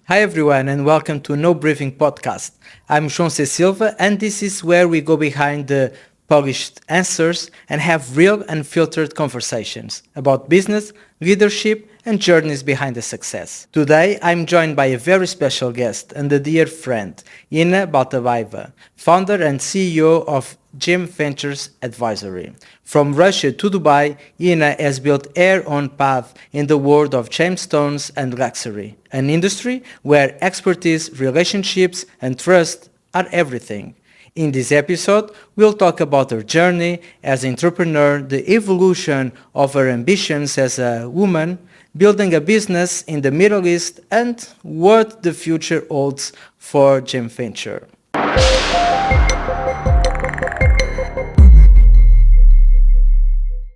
Hi everyone and welcome to No Briefing Podcast. I'm João C Silva and this is where we go behind the polished answers and have real unfiltered conversations about business, leadership and journeys behind the success. Today I'm joined by a very special guest and a dear friend, Inna Baltabaeva, founder and CEO of GemVenture Advisory. From Russia to Dubai, Inna has built her own path in the world of gemstones and luxury, an industry where expertise, relationships and trust are everything. In this episode, we'll talk about her journey as an entrepreneur, the evolution of her ambitions as a woman, building a business in the Middle East, and what the future holds for GemVenture.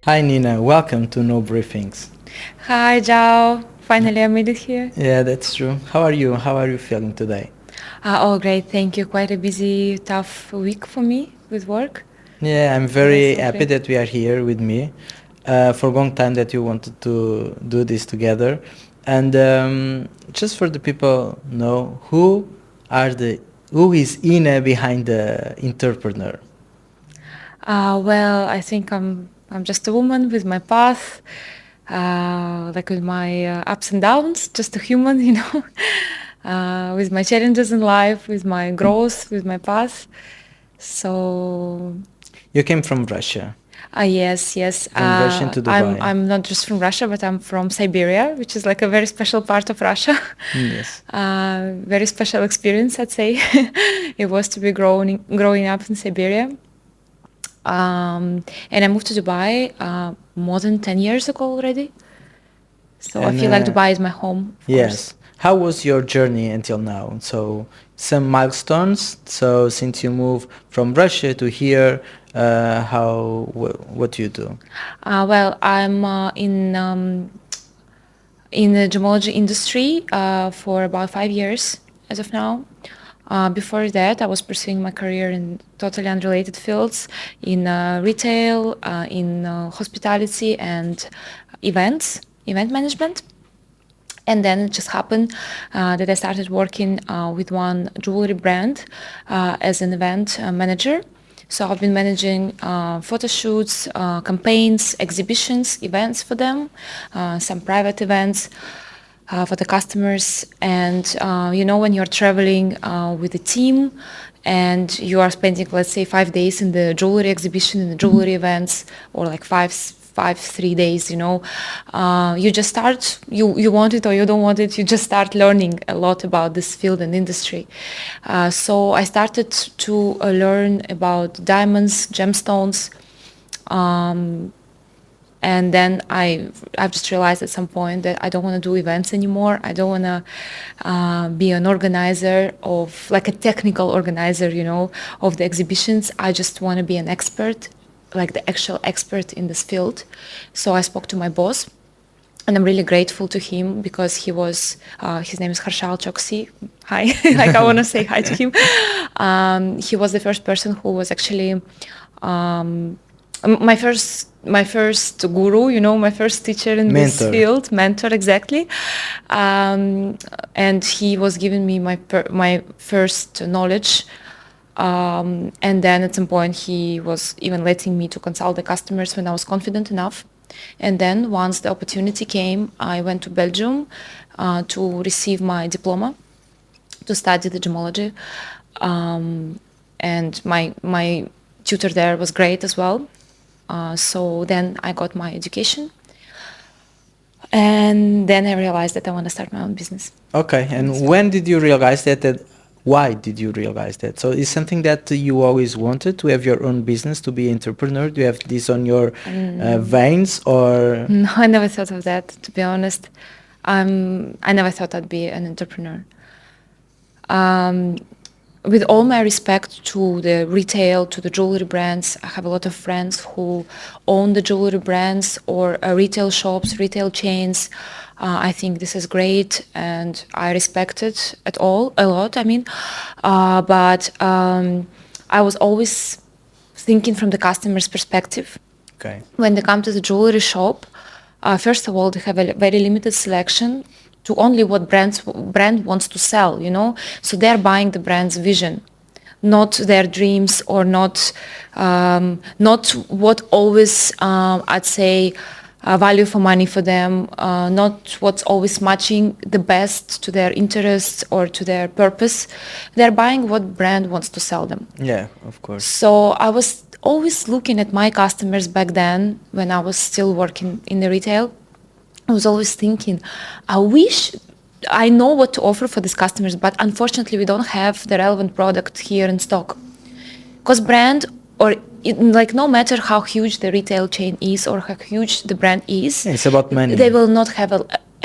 Hi Nina, welcome to No Briefings. Hi, João. Finally, I made it here. Yeah, that's true. How are you? How are you feeling today? Oh, great. Thank you. Quite a busy, tough week for me with work. Yeah, I'm But very that's all happy great. that we are here with me. For a long time that you wanted to do this together. And just for the people know, who is Ina behind the entrepreneur? Well, I think I'm just a woman with my path, like with my ups and downs, just a human, with my challenges in life, with my growth, with my path. So You came from Russia, yes. from Russia to Dubai. I'm not just from Russia, but I'm from Siberia, which is like a very special part of Russia. Yes. Very special experience, I'd say. It was to be growing up in Siberia. And I moved to Dubai more than 10 years ago already. So I And feel like Dubai is my home, of course. yes. How was your journey until now? So some milestones. So since you moved from Russia to here, what do you do? Well, I'm in the gemology industry for about 5 years as of now. Before that, I was pursuing my career in totally unrelated fields, in retail, in hospitality and event management. And then it just happened that I started working with one jewelry brand as an event manager. So I've been managing photo shoots, campaigns, exhibitions, events for them, some private events for the customers. And when you're traveling with a team and you are spending, let's say, 5 days in the jewelry exhibition, in the jewelry events, or like 3 days, you just start, you want it or you don't want it, you just start learning a lot about this field and industry. So I started to learn about diamonds, gemstones, and then I've just realized at some point that I don't want to do events anymore. I don't want to be an organizer of, like a technical organizer, of the exhibitions. I just want to be an expert, like the actual expert in this field. So I spoke to my boss, and I'm really grateful to him because he was, his name is Harshal Choksi. Hi, like I want to say hi to him. He was the first person who was actually my first guru, my first teacher in this Mentor. field, mentor, exactly. And he was giving me my first knowledge. And then at some point he was even letting me to consult the customers when I was confident enough. And then once the opportunity came, I went to Belgium to receive my diploma, to study the gemology. And my tutor there was great as well. So then I got my education. And then I realized that I want to start my own business. Okay, and when did you realize that? Why did you realize that? So is something that you always wanted to have your own business, to be an entrepreneur? Do you have this on your veins or? No, I never thought of that, to be honest. I never thought I'd be an entrepreneur. With all my respect to the retail, to the jewelry brands, I have a lot of friends who own the jewelry brands or retail shops, retail chains. I think this is great and I respect it a lot, I mean. But I was always thinking from the customer's perspective. Okay. When they come to the jewelry shop, first of all, they have a very limited selection to only what brand wants to sell, you know. So they're buying the brand's vision, not their dreams, or not what always I'd say value for money for them, not what's always matching the best to their interests or to their purpose. They're buying what brand wants to sell them. Yeah, of course. So I was always looking at my customers back then when I was still working in the retail. I was always thinking, I wish I know what to offer for these customers, but unfortunately we don't have the relevant product here in stock. Because brand, or like no matter how huge the retail chain is or how huge the brand is, It's about money. they will not have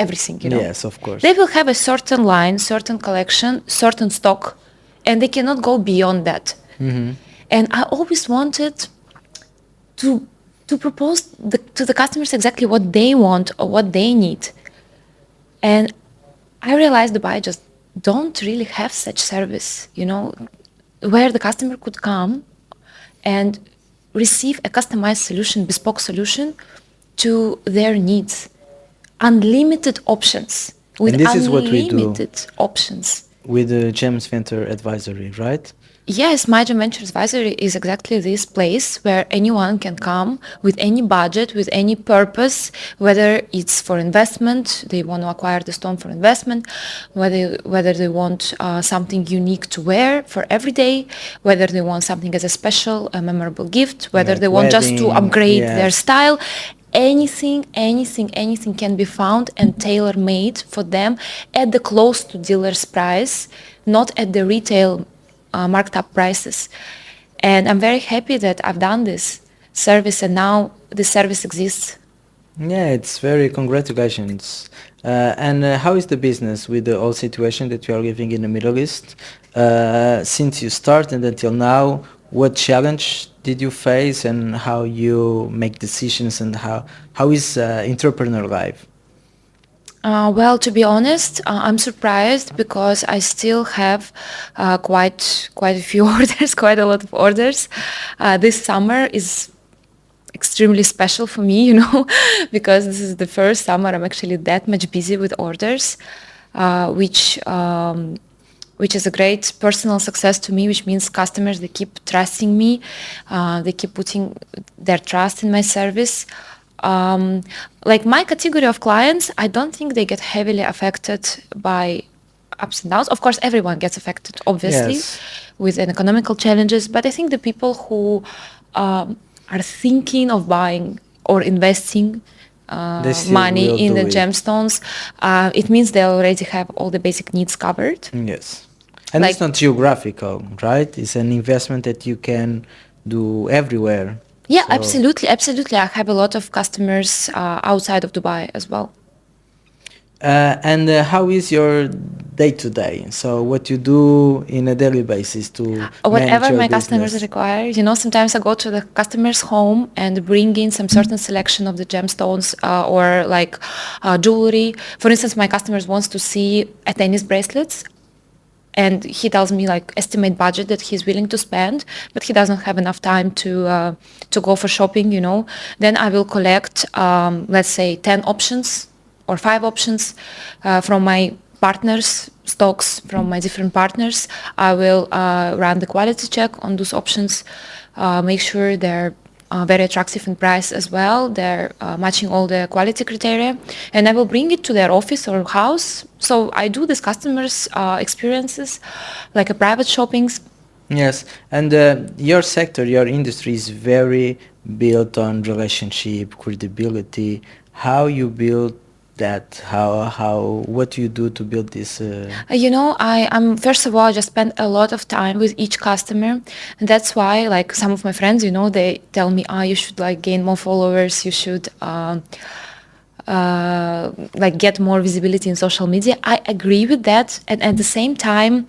everything, you know. Yes, of course. They will have a certain line, certain collection, certain stock, and they cannot go beyond that. Mm-hmm. And I always wanted to propose to the customers exactly what they want or what they need. And I realized Dubai just don't really have such service, you know, where the customer could come and receive a customized solution, bespoke solution to their needs. Unlimited options. With And this is what we do. unlimited options. With the GemVenture advisory, right? Yes, my GemVenture advisory is exactly this place where anyone can come with any budget, with any purpose, whether it's for investment, they want to acquire the stone for investment, whether they want something unique to wear for every day, whether they want something as a special, a memorable gift, whether Like they want just to wedding, upgrade their yes. style. Anything can be found and tailor-made for them at the close to dealer's price, not at the retail marked up prices. And I'm very happy that I've done this service and now this service exists. Yeah, it's very congratulations. And how is the business with the whole situation that you are living in the Middle East? Since you started until now, what challenge did you face and how you make decisions and how is entrepreneur life? Well, to be honest, I'm surprised because I still have quite a few orders, quite a lot of orders. This summer is extremely special for me, you know, because this is the first summer I'm actually that much busy with orders, which is a great personal success to me, which means customers, they keep trusting me, they keep putting their trust in my service. Like my category of clients, I don't think they get heavily affected by ups and downs. Of course, everyone gets affected, obviously, Yes. with an economical challenges. But I think the people who are thinking of buying or investing They still money will in do the it. gemstones, it means they already have all the basic needs covered. Yes. And it's Like- not geographical, right? It's an investment that you can do everywhere. Yeah, So- absolutely. I have a lot of customers outside of Dubai as well. And how is your day-to-day? So what you do in a daily basis to manage Whatever your my customers business? require, you know, sometimes I go to the customer's home and bring in some certain selection of the gemstones or like jewelry. For instance, my customers wants to see a tennis bracelets, and he tells me like estimate budget that he's willing to spend, but he doesn't have enough time to go for shopping, you know. Then I will collect, let's say, 10 options or 5 options from my partners, stocks from my different partners. I will run the quality check on those options, make sure they're very attractive in price as well. They're matching all the quality criteria, and I will bring it to their office or house. So I do this customers' experiences, like a private shoppings. Yes, and your sector, your industry is very built on relationship, credibility. How you build that? What do you do to build this? You know, I'm first of all, I just spend a lot of time with each customer, and that's why, like some of my friends, you know, they tell me, you should like gain more followers, you should like get more visibility in social media. I agree with that, and at the same time,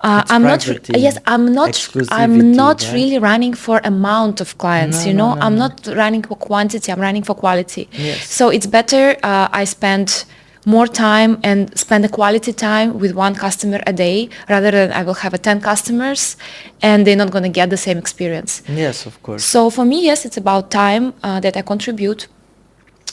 I'm not. privacy, Yes, I'm not. I'm exclusivity, not right? really running for amount of clients. No, you no, know, no, I'm no. not running for quantity. I'm running for quality. Yes. So it's better I spend more time and spend a quality time with one customer a day rather than I will have 10 customers and they're not going to get the same experience. Yes, of course. So for me, yes, it's about time that I contribute.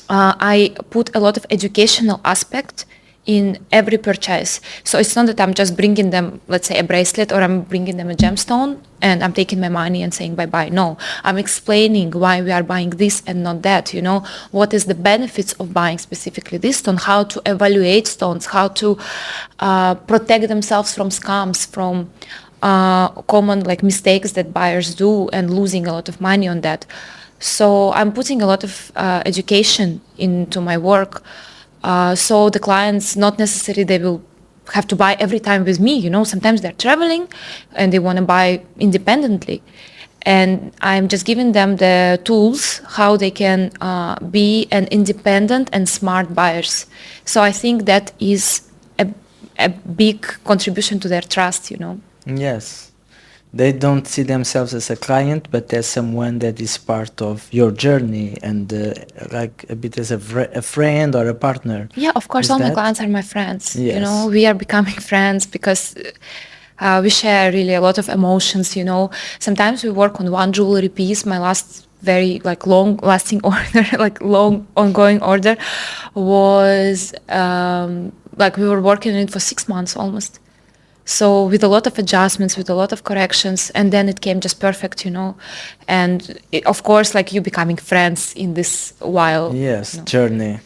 I put a lot of educational aspect in every purchase. So it's not that I'm just bringing them, let's say, a bracelet, or I'm bringing them a gemstone and I'm taking my money and saying bye-bye. No, I'm explaining why we are buying this and not that, what is the benefits of buying specifically this stone, how to evaluate stones, how to protect themselves from scams, from common like mistakes that buyers do and losing a lot of money on that. So I'm putting a lot of education into my work. So the clients, not necessarily they will have to buy every time with me, sometimes they're traveling and they want to buy independently. And I'm just giving them the tools how they can be an independent and smart buyers. So I think that is a big contribution to their trust, Yes. They don't see themselves as a client, but as someone that is part of your journey and like a bit as a friend or a partner. Yeah, of course, Is all my that? clients are my friends. Yes. We are becoming friends because we share really a lot of emotions. Sometimes we work on one jewelry piece. My last very like long lasting order, like long ongoing order, was like we were working on it for 6 months almost. So with a lot of adjustments, with a lot of corrections, and then it came just perfect, And of course, like you becoming friends in this while. Yes, journey.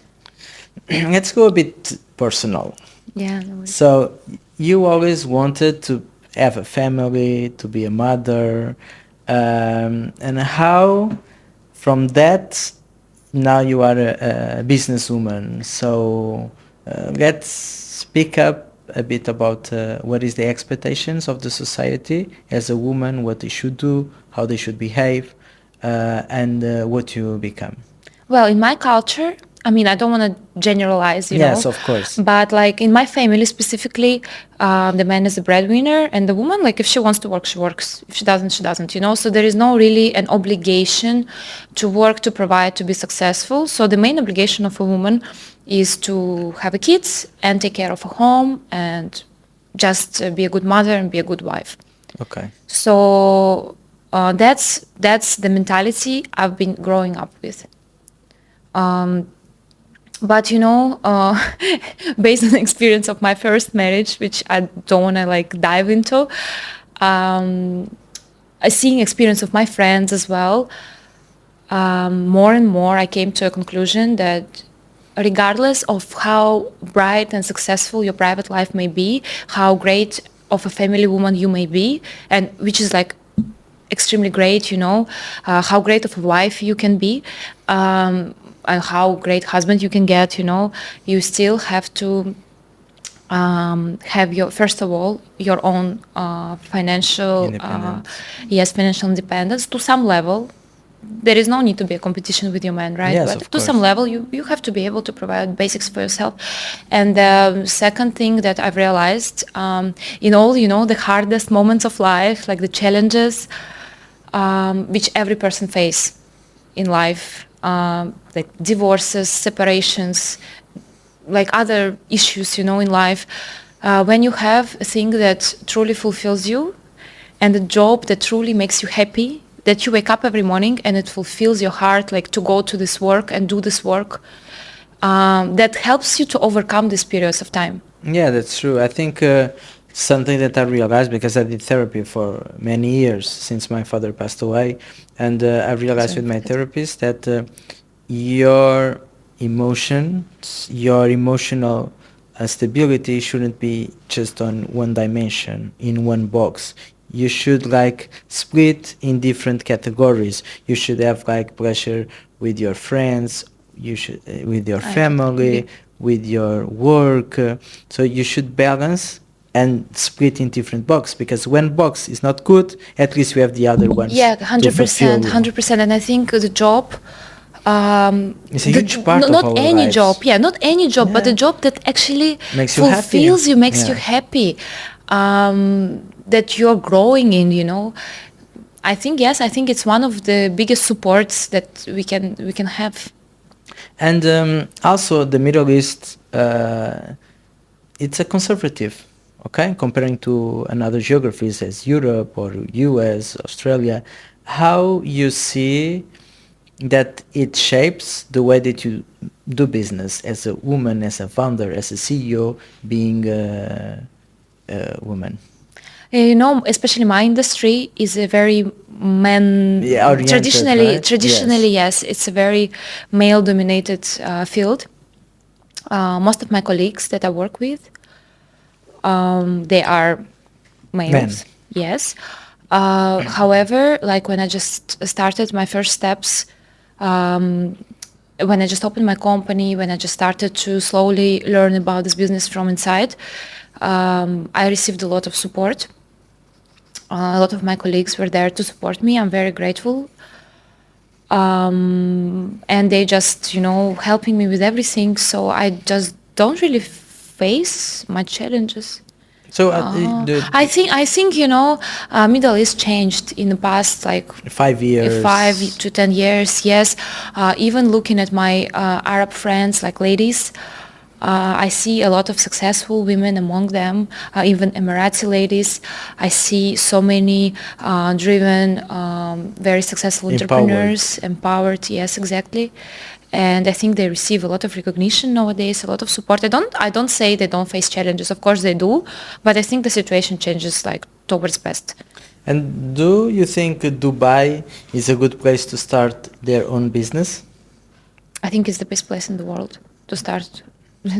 Let's go a bit personal. Yeah. No worries. So you always wanted to have a family, to be a mother, and how from that now you are a businesswoman. So let's speak up a bit about what is the expectations of the society as a woman, what they should do, how they should behave, and what you become. Well, in my culture, I mean, I don't want to generalize, Yes, of course. but like in my family specifically, the man is the breadwinner and the woman, like if she wants to work, she works. If she doesn't, she doesn't, So there is no really an obligation to work, to provide, to be successful. So the main obligation of a woman is to have a kids and take care of a home and just be a good mother and be a good wife. Okay. So that's the mentality I've been growing up with. But based on the experience of my first marriage, which I don't want to like dive into, seeing experience of my friends as well, more and more I came to a conclusion that regardless of how bright and successful your private life may be, how great of a family woman you may be, and which is like extremely great, how great of a wife you can be, and how great husband you can get, you still have to have your, first of all, your own financial financial independence to some level. There is no need to be a competition with your man, right? Yes, but of to course. some level, you have to be able to provide basics for yourself. And the second thing that I've realized, in all, the hardest moments of life, like the challenges which every person face in life, like divorces, separations, like other issues, in life, when you have a thing that truly fulfills you and a job that truly makes you happy, that you wake up every morning and it fulfills your heart, like to go to this work and do this work, that helps you to overcome these periods of time. Yeah, that's true. I think something that I realized, because I did therapy for many years since my father passed away, and I realized with my therapist that your emotions, your emotional stability shouldn't be just on one dimension, in one box. You should like split in different categories. You should have like pleasure with your friends, you should with your family, with your work. So you should balance and split in different boxes, because when box is not good, at least we have the other ones. Yeah, to 100%, fulfill. 100%. And I think the job, It's a huge part of not our any lives. job, not any job, but Yeah. a job that actually Makes you happy. fulfills you, makes you Yeah. happy, that you're growing in, I think, yes, I think it's one of the biggest supports that we can have. And also the Middle East, it's a conservative, okay, comparing to another geographies as Europe or US, Australia. How you see that it shapes the way that you do business as a woman, as a founder, as a CEO, being a woman? Especially my industry is a very men Yeah, oriented, right? traditionally Yes. yes, it's a very male dominated field. Most of my colleagues that I work with, they are Men. males, yes. However, like when I just started my first steps, um, when I just opened my company, when I just started to slowly learn about this business from inside, I received a lot of support. A lot of my colleagues were there to support me. I'm very grateful. And they just, helping me with everything. So I just don't really face my challenges. So I think Middle East changed in the past like 5 years. 5 to 10 years. Yes, even looking at my Arab friends, like ladies, I see a lot of successful women among them, even Emirati ladies. I see so many driven, very successful entrepreneurs, empowered. Yes, exactly. And I think they receive a lot of recognition nowadays, a lot of support. I don't say they don't face challenges. Of course they do, but I think the situation changes like towards best. And do you think Dubai is a good place to start their own business? I think it's the best place in the world to start.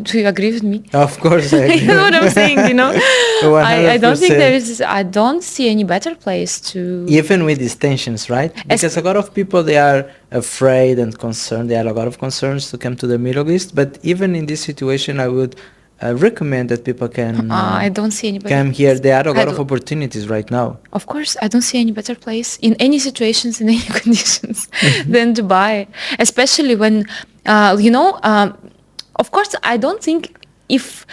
Do you agree with me? Of course, I agree. You know what I'm saying, 100%. I don't think I don't see any better place to... Even with these tensions, right? Because a lot of people, they are afraid and concerned. There are a lot of concerns to come to the Middle East. But even in this situation, I would recommend that people can I don't see any better come here. place. There are a lot of opportunities right now. Of course, I don't see any better place in any situations, in any conditions than Dubai. Especially when, of course, I don't think if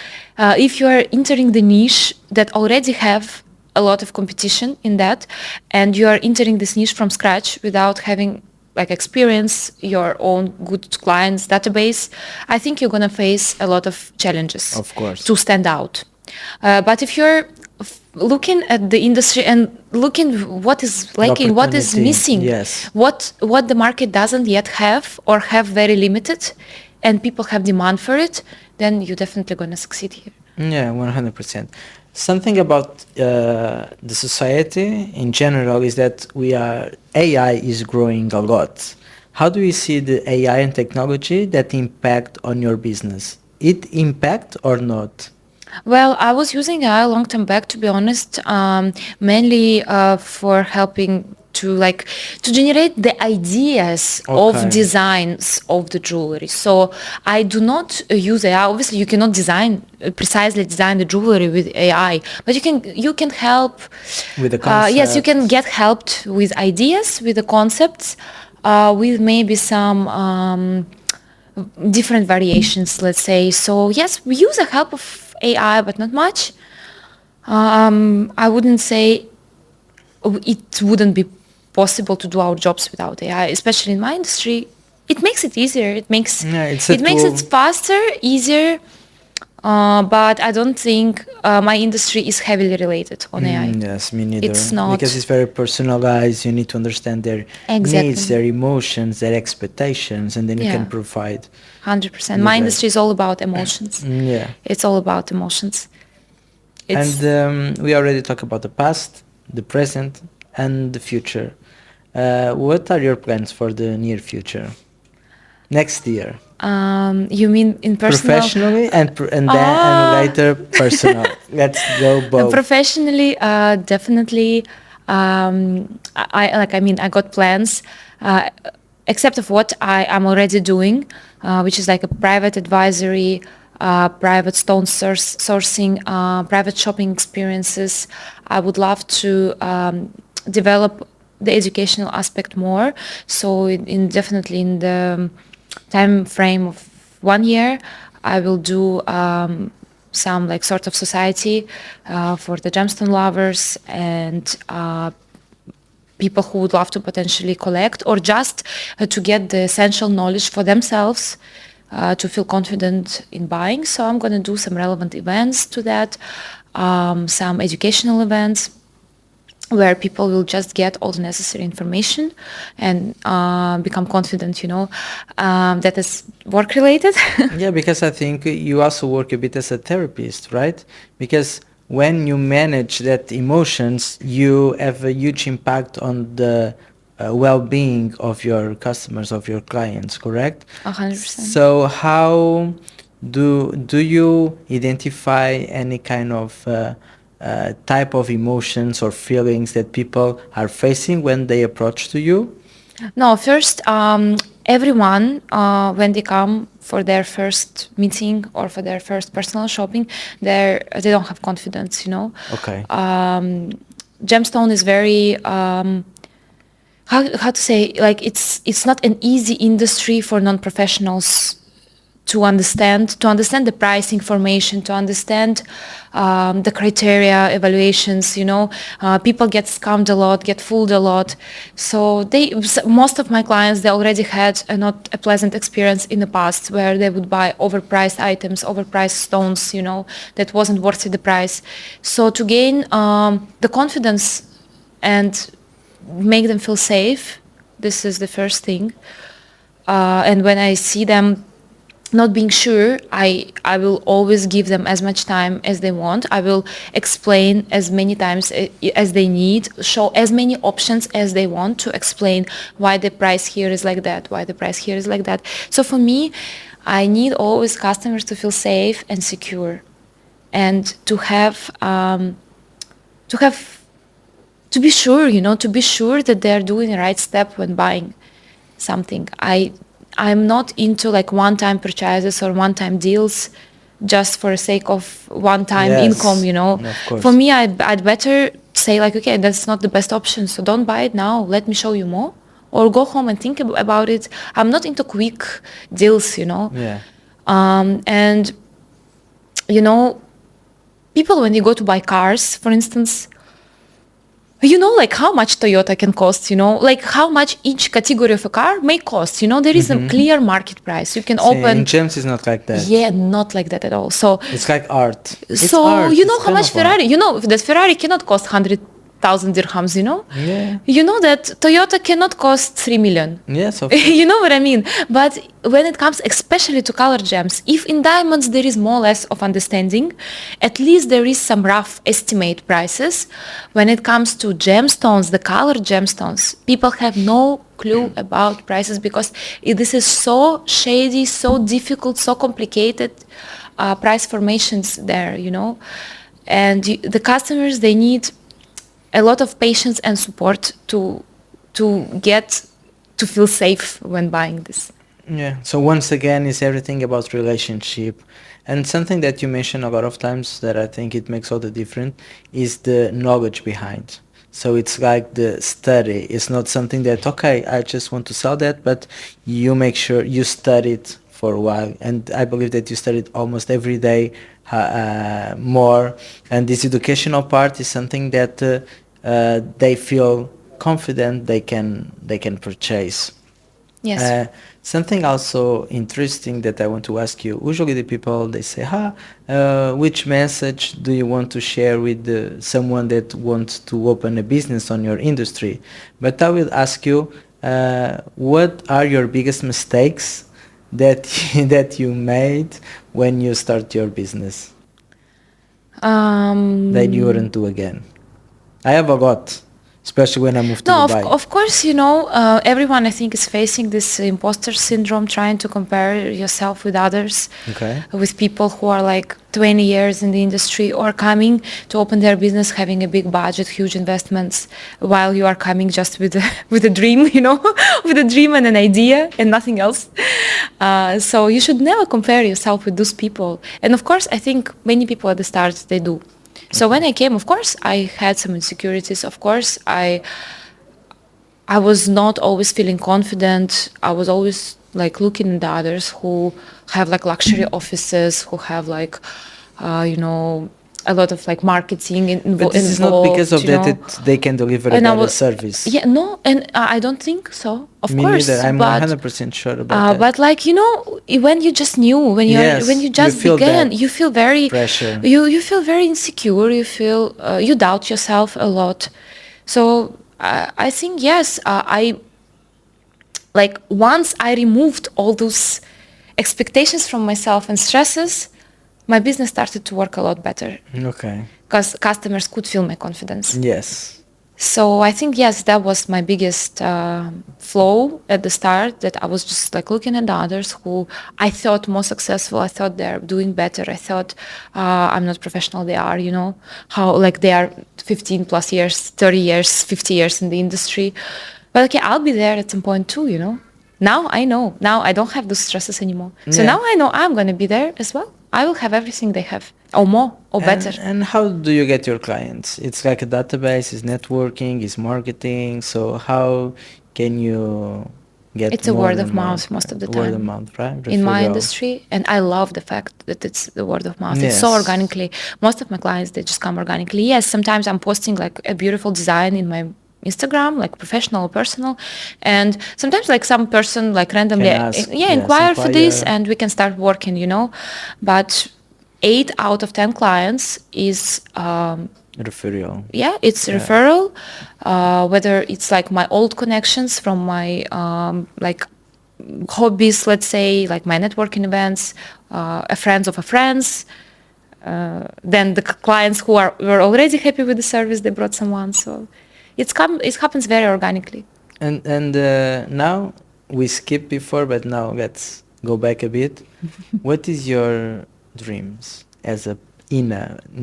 you are entering the niche that already have a lot of competition in that, and you are entering this niche from scratch without having like experience, your own good clients database, I think you're gonna face a lot of challenges. Of course. To stand out. But if you're looking at the industry and looking what is lacking, what is missing, yes. what the market doesn't yet have or have very limited, and people have demand for it, then you're definitely going to succeed here. Yeah, 100%. Something about the society in general is that AI is growing a lot. How do you see the AI and technology that impact on your business? It impact or not? Well, I was using AI a long time back, to be honest, mainly for helping to generate the ideas of designs of the jewelry. So I do not use AI. Obviously, you cannot precisely design the jewelry with AI, but you can help with the concepts. Yes, you can get helped with ideas, with the concepts, with maybe some different variations, let's say. So yes, we use the help of AI, but not much. I wouldn't say it wouldn't be possible to do our jobs without AI, especially in my industry. It makes it easier. It makes it faster, easier. But I don't think my industry is heavily related on AI. Yes, me neither. It's not, because it's very personalized. You need to understand their needs, their emotions, their expectations, and then you can provide. 100%. My industry is all about emotions. Yeah. It's all about emotions. And we already talked about the past, the present, and the future. What are your plans for the near future? Next year? You mean in personal? Professionally and later personal. Let's go both. Professionally, definitely. I got plans, except of what I'm already doing, which is like a private advisory, private stone sourcing, private shopping experiences. I would love to develop the educational aspect more. So definitely in the time frame of 1 year, I will do some like sort of society for the gemstone lovers and people who would love to potentially collect, or just to get the essential knowledge for themselves to feel confident in buying. So I'm going to do some relevant events to that, some educational events. where people will just get all the necessary information and become confident, that is work related. Yeah, because I think you also work a bit as a therapist, right? Because when you manage that emotions, you have a huge impact on the well-being of your customers, of your clients, correct? 100%. So how do you identify any kind of type of emotions or feelings that people are facing when they approach to you? No, first, everyone, when they come for their first meeting or for their first personal shopping, they don't have confidence, Okay. Gemstone is very, how to say, like it's not an easy industry for non-professionals to understand the price information, to understand the criteria, evaluations. People get scammed a lot, get fooled a lot. So most of my clients, they already had not a pleasant experience in the past, where they would buy overpriced items, overpriced stones, that wasn't worth the price. So to gain the confidence and make them feel safe, this is the first thing. And when I see them not being sure, I will always give them as much time as they want. I will explain as many times as they need, show as many options as they want to explain why the price here is like that, why the price here is like that. So for me, I need always customers to feel safe and secure, and to be sure, to be sure that they're doing the right step when buying something. I'm not into like one-time purchases or one-time deals just for the sake of one-time income, Of course. For me, I'd better say like, okay, that's not the best option, so don't buy it now. Let me show you more. Or go home and think about it. I'm not into quick deals, Yeah. And, people, when they go to buy cars, for instance, like how much Toyota can cost, like how much each category of a car may cost, there is a clear market price. You can See, open. in Gems is not like that. Yeah, not like that at all. So It's like art. It's so art. you It's know how kind much of art. Ferrari, that Ferrari cannot cost 100,000 dirhams, Yeah. You know that Toyota cannot cost 3 million. Yes, of course. You know what I mean? But when it comes especially to color gems, if in diamonds there is more or less of understanding, at least there is some rough estimate prices. When it comes to gemstones, the colored gemstones, people have no clue about prices, because this is so shady, so difficult, so complicated price formations there, And the customers, they need a lot of patience and support to get to feel safe when buying this. Yeah. So once again, it's everything about relationship, and something that you mention a lot of times that I think it makes all the difference is the knowledge behind. So it's like the study. It's not something that, okay, I just want to sell that, but you make sure you study it for a while. And I believe that you study it almost every day more. And this educational part is something that they feel confident they can purchase. Yes. Something also interesting that I want to ask you. Usually the people, they say, which message do you want to share with someone that wants to open a business on your industry? But I will ask you, what are your biggest mistakes that that you made when you start your business that you wouldn't do again? I have a lot. Especially when I moved to Dubai. Of course, everyone, I think, is facing this imposter syndrome, trying to compare yourself with others, with people who are like 20 years in the industry or coming to open their business, having a big budget, huge investments, while you are coming just with a dream, with a dream and an idea and nothing else. So you should never compare yourself with those people. And of course, I think many people at the start, they do. So when I came, of course, I had some insecurities. Of course, I was not always feeling confident. I was always like looking at the others who have like luxury offices, who have like, a lot of like marketing involved. But this is not because of that they can deliver a better service. Yeah, no, and I don't think so. Of Me course, neither. I'm 100% sure about that. But like when you just knew, when you just began, you feel very pressure. You feel very insecure. You feel you doubt yourself a lot. So I think yes, I like once I removed all those expectations from myself and stresses, my business started to work a lot better Okay. because customers could feel my confidence. Yes. So I think yes, that was my biggest flaw at the start. That I was just like looking at the others who I thought more successful. I thought they're doing better. I thought I'm not professional. They are, how like they are 15 plus years, 30 years, 50 years in the industry. But okay, I'll be there at some point too. Now I know. Now I don't have those stresses anymore. So Yeah. now I know I'm gonna be there as well. I will have everything they have, or more, or better. And how do you get your clients? It's like a database, is networking, is marketing. So how can you get It's a more word and of more mouth most of the word of time mouth, right? in my Referral. industry, and I love the fact that it's the word of mouth. It's so Yes. organically. Most of my clients, they just come organically. Yes, sometimes I'm posting like a beautiful design in my Instagram, like professional or personal, and sometimes like some person like randomly Can ask, yes, inquire for this, inquire. and we can start working. But 8 out of 10 clients is Referral. it's Yeah. referral, whether it's like my old connections from my like hobbies, let's say, like my networking events, a friends of a friends. Then the clients who were already happy with the service, they brought someone. So it happens very organically. And now we skipped before, but now let's go back a bit. What is your dreams as in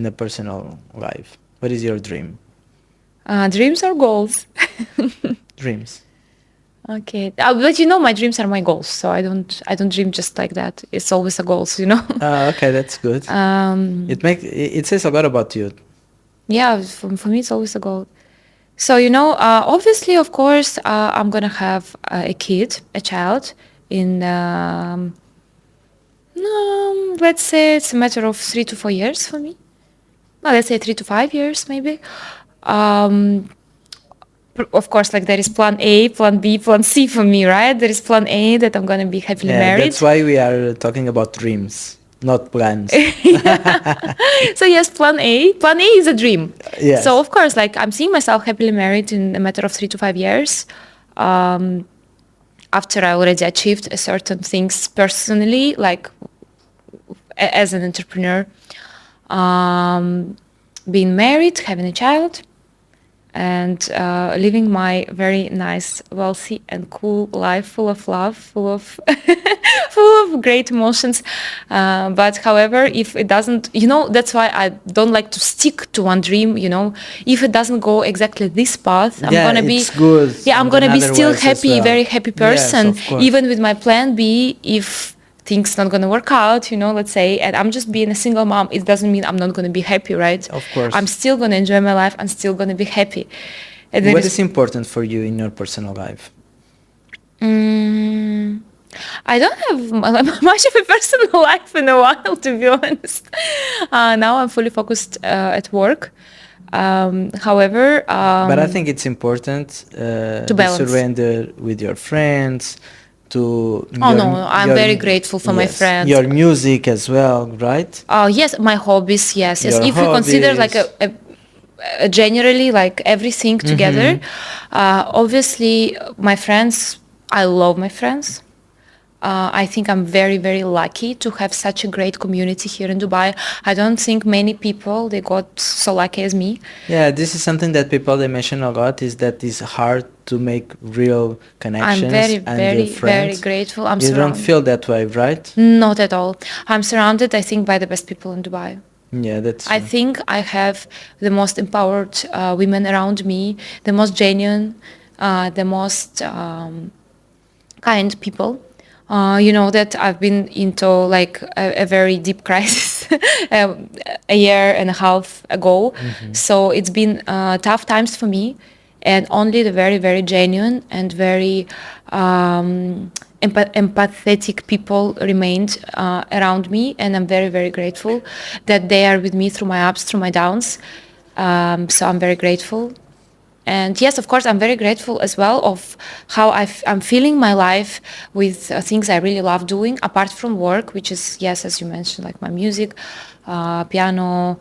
a personal life? What is your dream? Dreams or goals? Dreams. Okay, but my dreams are my goals, so I don't dream just like that. It's always a goals. Okay, that's good. It says a lot about you. Yeah, for me, it's always a goal. So, obviously, of course, I'm going to have a child in, let's say it's a matter of 3 to 4 years for me. Well, let's say 3 to 5 years, maybe. Um, of course, like there is plan A, plan B, plan C for me, right? There is plan A that I'm going to be happily married. That's why we are talking about dreams, not plans. So yes, plan A. Plan A is a dream. Yes. So of course, like I'm seeing myself happily married in a matter of 3 to 5 years. After I already achieved a certain things personally, like as an entrepreneur, being married, having a child, and living my very nice, wealthy, and cool life, full of love, full of full of great emotions. But however, if it doesn't, that's why I don't like to stick to one dream. If it doesn't go exactly this path, I'm gonna be good. Yeah, I'm gonna be still Otherwise as happy, well. very happy Yes, person, of course. even with my plan B. If things not gonna work out, let's say, and I'm just being a single mom, it doesn't mean I'm not gonna be happy, right? Of course. I'm still gonna enjoy my life. I'm still gonna be happy. And What is important for you in your personal life? I don't have much of a personal life in a while, to be honest. Now I'm fully focused at work. However, But I think it's important to balance. surrender with your friends, to I'm very grateful for my friends. Your music as well, right? Yes, my hobbies, yes. Your If you consider like hobbies. generally like everything together, obviously my friends, I love my friends. I think I'm very, very lucky to have such a great community here in Dubai. I don't think many people, they got so lucky as me. Yeah, this is something that people they mention a lot, is that it's hard to make real connections. I'm very, and very, friends. very grateful. You don't feel that way, right? Not at all. I'm surrounded, I think, by the best people in Dubai. Yeah, that's I think I have the most empowered women around me, the most genuine, the most kind people. That I've been into like a very deep crisis a year and a half ago. So it's been tough times for me, and only the very, very genuine and very empathetic people remained around me, and I'm very, very grateful that they are with me through my ups, through my downs. So I'm very grateful. And yes, of course, I'm very grateful as well of how I'm feeling my life with things I really love doing, apart from work, which is, yes, as you mentioned, like my music, piano,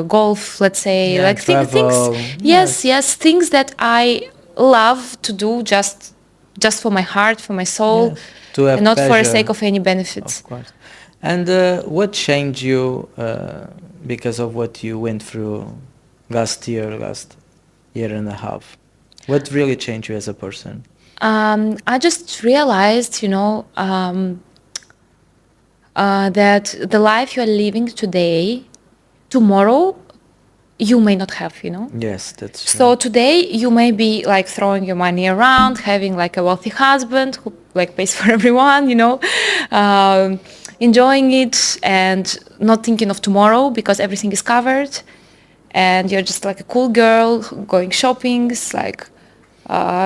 golf, let's say, Yeah, like travel. things. Yes, things that I love to do just for my heart, for my soul, Yes, to have and not for the pleasure, sake of any benefits. of course. And what changed you because of what you went through last year and a half? What really changed you as a person? I just realized, that the life you are living today, tomorrow, you may not have. Yes, that's So true. today you may be like throwing your money around, having like a wealthy husband who like pays for everyone, um, enjoying it and not thinking of tomorrow because everything is covered, and you're just like a cool girl going shoppings, like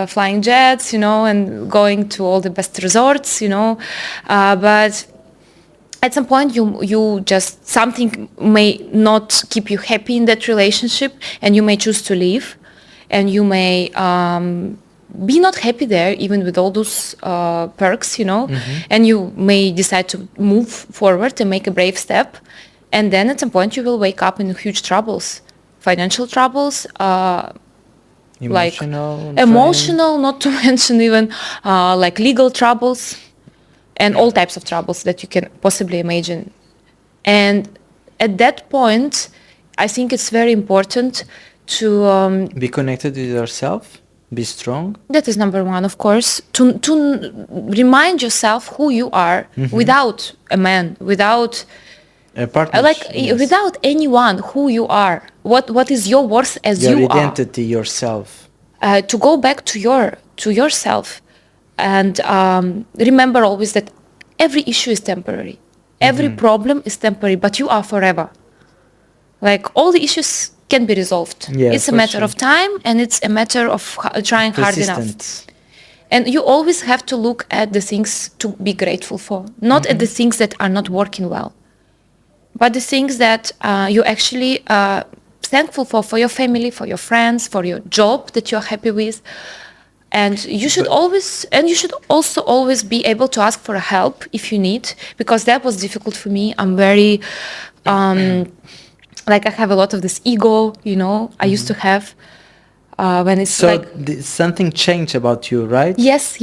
flying jets, and going to all the best resorts. But at some point you just something may not keep you happy in that relationship, and you may choose to leave, and you may be not happy there even with all those perks, and you may decide to move forward and make a brave step, and then at some point you will wake up in huge troubles, financial troubles, like Emotional drain. emotional, not to mention even like legal troubles and all types of troubles that you can possibly imagine. And at that point, I think it's very important to Be connected with yourself. Be strong. that is number one, of course, to remind yourself who you are without a man, without Yes. without anyone, who you are, what is your worth as Your you are. identity, yourself. To go back to yourself, and remember always that every issue is temporary, every problem is temporary, but you are forever. Like all the issues can be resolved. Yeah, It's a for matter sure. of time, and it's a matter of trying hard enough. Persistent. And you always have to look at the things to be grateful for, not at the things that are not working well, but the things that you actually thankful for your family, for your friends, for your job that you're happy with. And you should also always be able to ask for help if you need, because that was difficult for me. I'm very like I have a lot of this ego, I used to have when it's So like something changed about you, right? yes.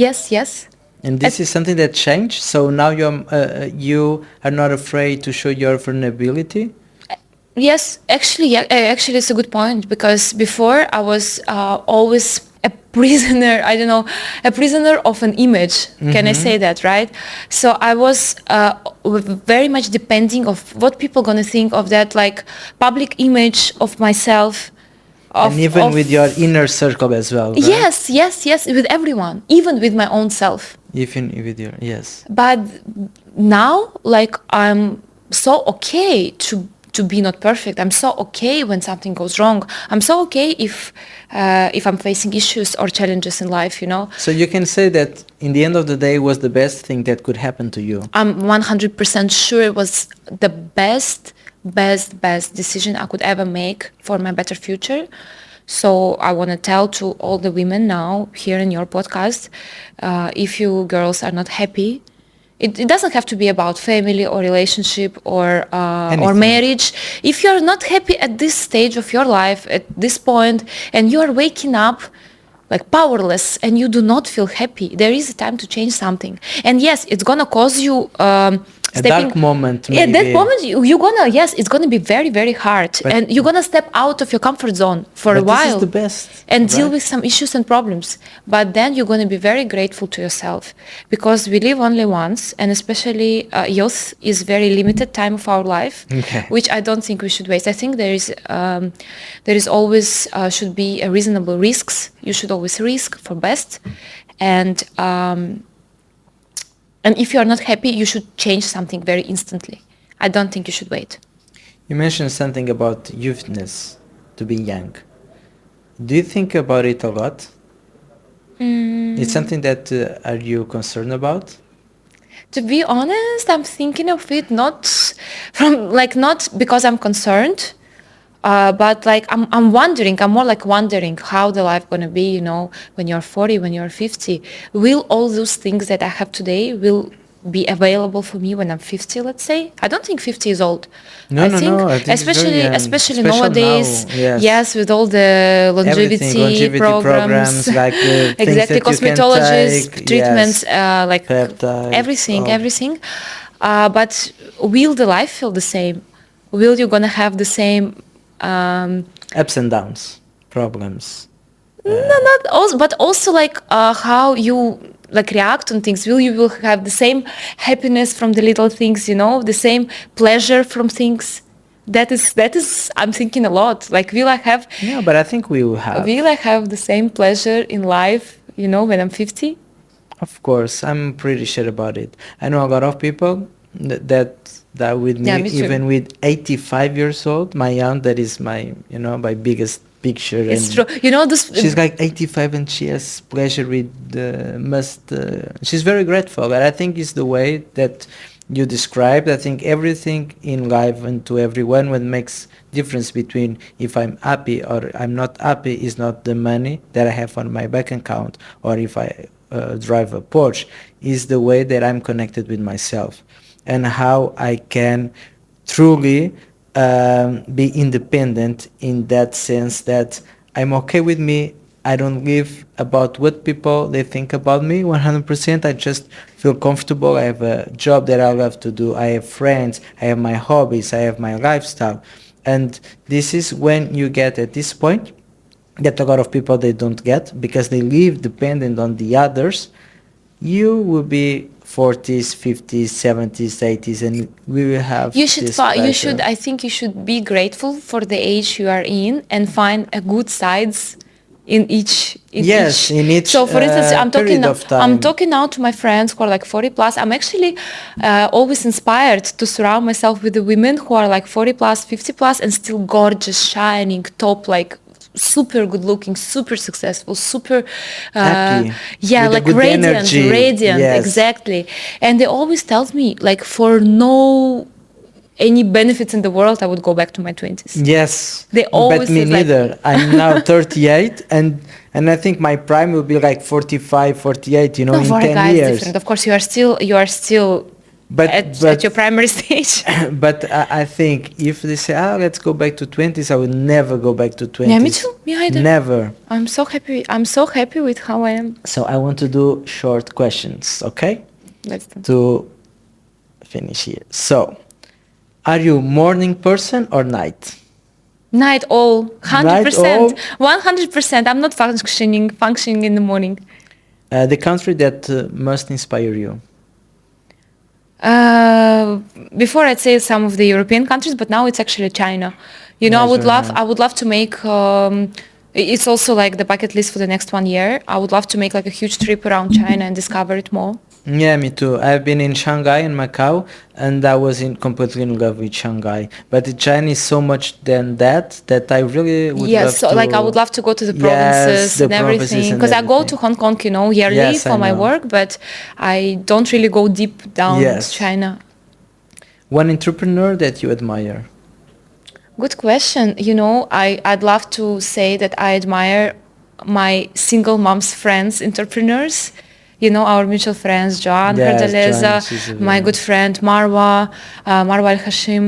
And this is something that changed. So now you are not afraid to show your vulnerability. Yes, actually, it's a good point, because before I was always a prisoner. I don't know, a prisoner of an image. Can I say that, right? So I was very much depending of what people gonna think of that, like public image of myself, And even with your inner circle as well, right? yes, with everyone, even with my own self. Even with your, yes. But now, like, I'm so okay to be not perfect. I'm so okay when something goes wrong. I'm so okay if I'm facing issues or challenges in life. So you can say that in the end of the day was the best thing that could happen to you. I'm 100% sure it was the best decision I could ever make for my better future. So I want to tell to all the women now here in your podcast, if you girls are not happy, it doesn't have to be about family or relationship or Anything. marriage. If you're not happy at this stage of your life, at this point, and you are waking up like powerless and you do not feel happy, there is a time to change something. And yes, it's gonna cause you A dark moment, At that maybe. moment, you're gonna, yes, it's gonna be very, very hard, and you're gonna step out of your comfort zone for a But while. this is the best, and deal right? with some issues and problems. But then you're gonna be very grateful to yourself, because we live only once, and especially youth is very limited time of our life, Okay. which I don't think we should waste. I think there is always should be a reasonable risks. You should always risk for best, and if you're not happy, you should change something very instantly. I don't think you should wait. You mentioned something about youthness, to be young. Do you think about it a lot? It's something that are you concerned about? To be honest, I'm thinking of it not because I'm concerned, but like I'm wondering. I'm more like wondering how the life gonna be. When you're 40, when you're 50, will all those things that I have today will be available for me when I'm 50, let's say. I don't think 50 is old. No, I no, think no. I think it's very young. especially Special nowadays, now, yes. yes, with all the Everything, longevity programs, like things exactly, that you can cosmetologists, take, treatments, yes, like peptides, everything. But will the life feel the same? Will you gonna have the same? ups and downs, problems. No, not also, but also like how you like react on things. Will have the same happiness from the little things, the same pleasure from things? That is I'm thinking a lot. Like Yeah, but I think we will have. will I have the same pleasure in life, when I'm 50? Of course, I'm pretty sure about it. I know a lot of people that with Yeah, me, me too. even with 85 years old. My aunt, that is my biggest picture, It's and true. This she's like 85 and she has pleasure with she's very grateful, and I think it's the way that you described. I think everything in life and to everyone, what makes difference between if I'm happy or I'm not happy is not the money that I have on my bank account, or if I drive a Porsche, is the way that I'm connected with myself and how I can truly be independent, in that sense that I'm okay with me. I don't live about what people they think about me 100%. I just feel comfortable. I have a job that I love to do. I have friends. I have my hobbies. I have my lifestyle. And this is when you get at this point that a lot of people they don't get, because they live dependent on the others. You will be 40s, 50s, 70s, 80s, and we will have this pressure. I think you should be grateful for the age you are in and find a good sides in each Yes, in each so for instance, period of I'm time. talking now to my friends who are like 40 plus. I'm actually always inspired to surround myself with the women who are like 40 plus, 50 plus, and still gorgeous, shining, top, like super good looking, super successful, super Happy, yeah, with a like good radiant, energy. Yes. exactly. And they always tells me like for no any benefits in the world, I would go back to my 20s. Yes, They but always me says like neither. I'm now 38, and I think my prime will be like 45, 48. no, In for a 10 guy it's years. different. Of course, you are still But at your primary stage. but I think if they say, let's go back to 20s, I will never go back to 20s. Yeah, me too. Me either. Never. I'm so happy. I'm so happy with how I am. So I want to do short questions, okay? Let's do. To finish here. So, are you morning person or night? Night all, Night all? 100%, 100%. I'm not functioning in the morning. The country that must inspire you? Before I'd say some of the European countries, but now it's actually China. Yeah, very nice. I would love to make. It's also like the bucket list for the next 1 year. I would love to make like a huge trip around China and discover it more. Yeah, me too. I've been in Shanghai and Macau, and I was completely in love with Shanghai. But the China is so much than that I really would love so to. like I would love to go to the Yes, provinces the and provinces everything, and because I go to everything. Hong Kong, yearly Yes, I for my know. work, but I don't really go deep down Yes. to China. One entrepreneur that you admire? Good question. I'd love to say that I admire my single mom's friends, entrepreneurs. Our mutual friends, Joan Yes, Herdaleza, Joan, she's a my very- good friend Marwa Al-Hashim.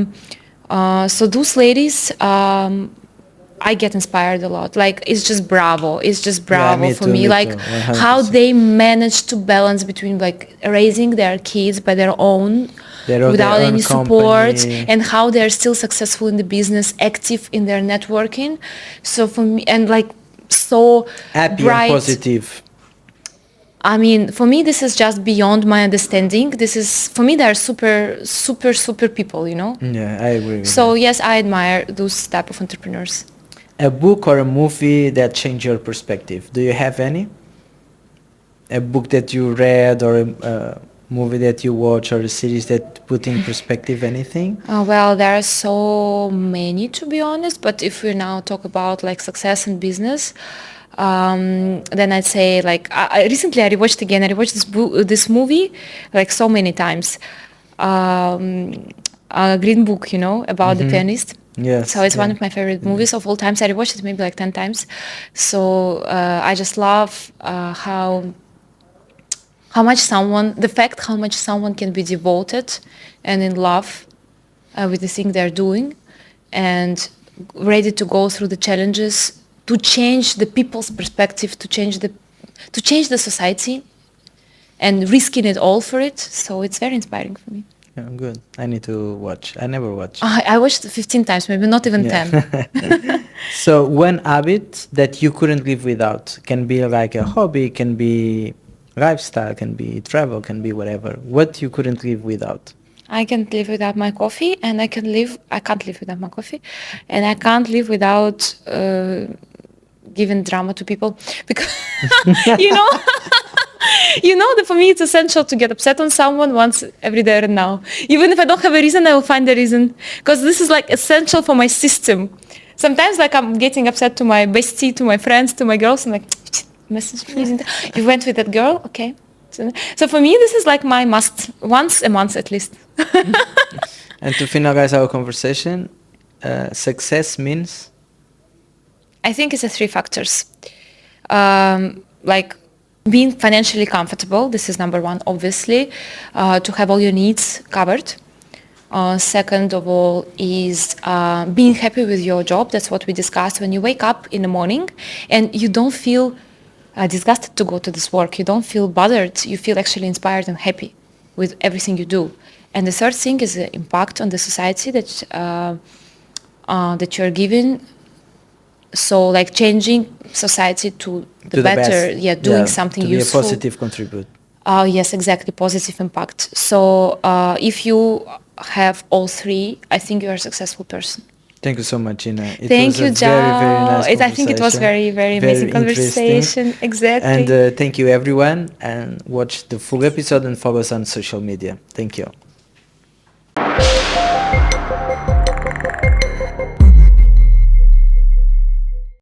So those ladies, I get inspired a lot. Like it's just bravo. It's just bravo me for too, me. me Like too, how 100%. they manage to balance between like raising their kids by their own Their without own any support, company. and how they're still successful in the business, active in their networking. So for me, and like so Happy bright. and positive. I mean, for me, this is just beyond my understanding. This is, for me, they're super, super, super people, Yeah, I agree with So that. yes, I admire those type of entrepreneurs. A book or a movie that changed your perspective? Do you have any? A book that you read, or a movie that you watch, or a series that put in perspective anything? Well, there are so many, to be honest. But if we now talk about like success in business, then I'd say like recently I rewatched this movie like so many times. Green Book, about the pianist. Yes. So it's one yeah. of my favorite movies of all times. I rewatched it maybe like 10 times. So I just love how much someone can be devoted and in love with the thing they're doing, and ready to go through the challenges to change the people's perspective, to change the society, and risking it all for it. So it's very inspiring for me. Yeah, good. I need to watch. I never watch. I watched 15 times, maybe not even 10. So one habit that you couldn't live without can be like a hobby, can be lifestyle, can be travel, can be whatever. What you couldn't live without? I can't live without my coffee, and I can't live without my coffee, and I can't live without giving drama to people, because you know, that for me it's essential to get upset on someone once every day and now. Even if I don't have a reason, I will find a reason, because this is like essential for my system. Sometimes like I'm getting upset to my bestie, to my friends, to my girls, and like, message me, you went with that girl, okay. So for me, this is like my must, once a month at least. And to finalize our conversation, success means? I think it's 3 factors. Like being financially comfortable, this is number 1, obviously, to have all your needs covered. Second of all is being happy with your job. That's what we discussed. When you wake up in the morning and you don't feel disgusted to go to this work, you don't feel bothered, you feel actually inspired and happy with everything you do. And the third thing is the impact on the society that you're giving. So like changing society to the better, doing something to useful. To be a positive contribute. Yes, exactly, positive impact. So if you have all 3, I think you're a successful person. Thank you so much, Inna. Thank you, João. Very nice I think it was very, very amazing conversation. Exactly. And thank you, everyone. And watch the full episode and follow us on social media. Thank you.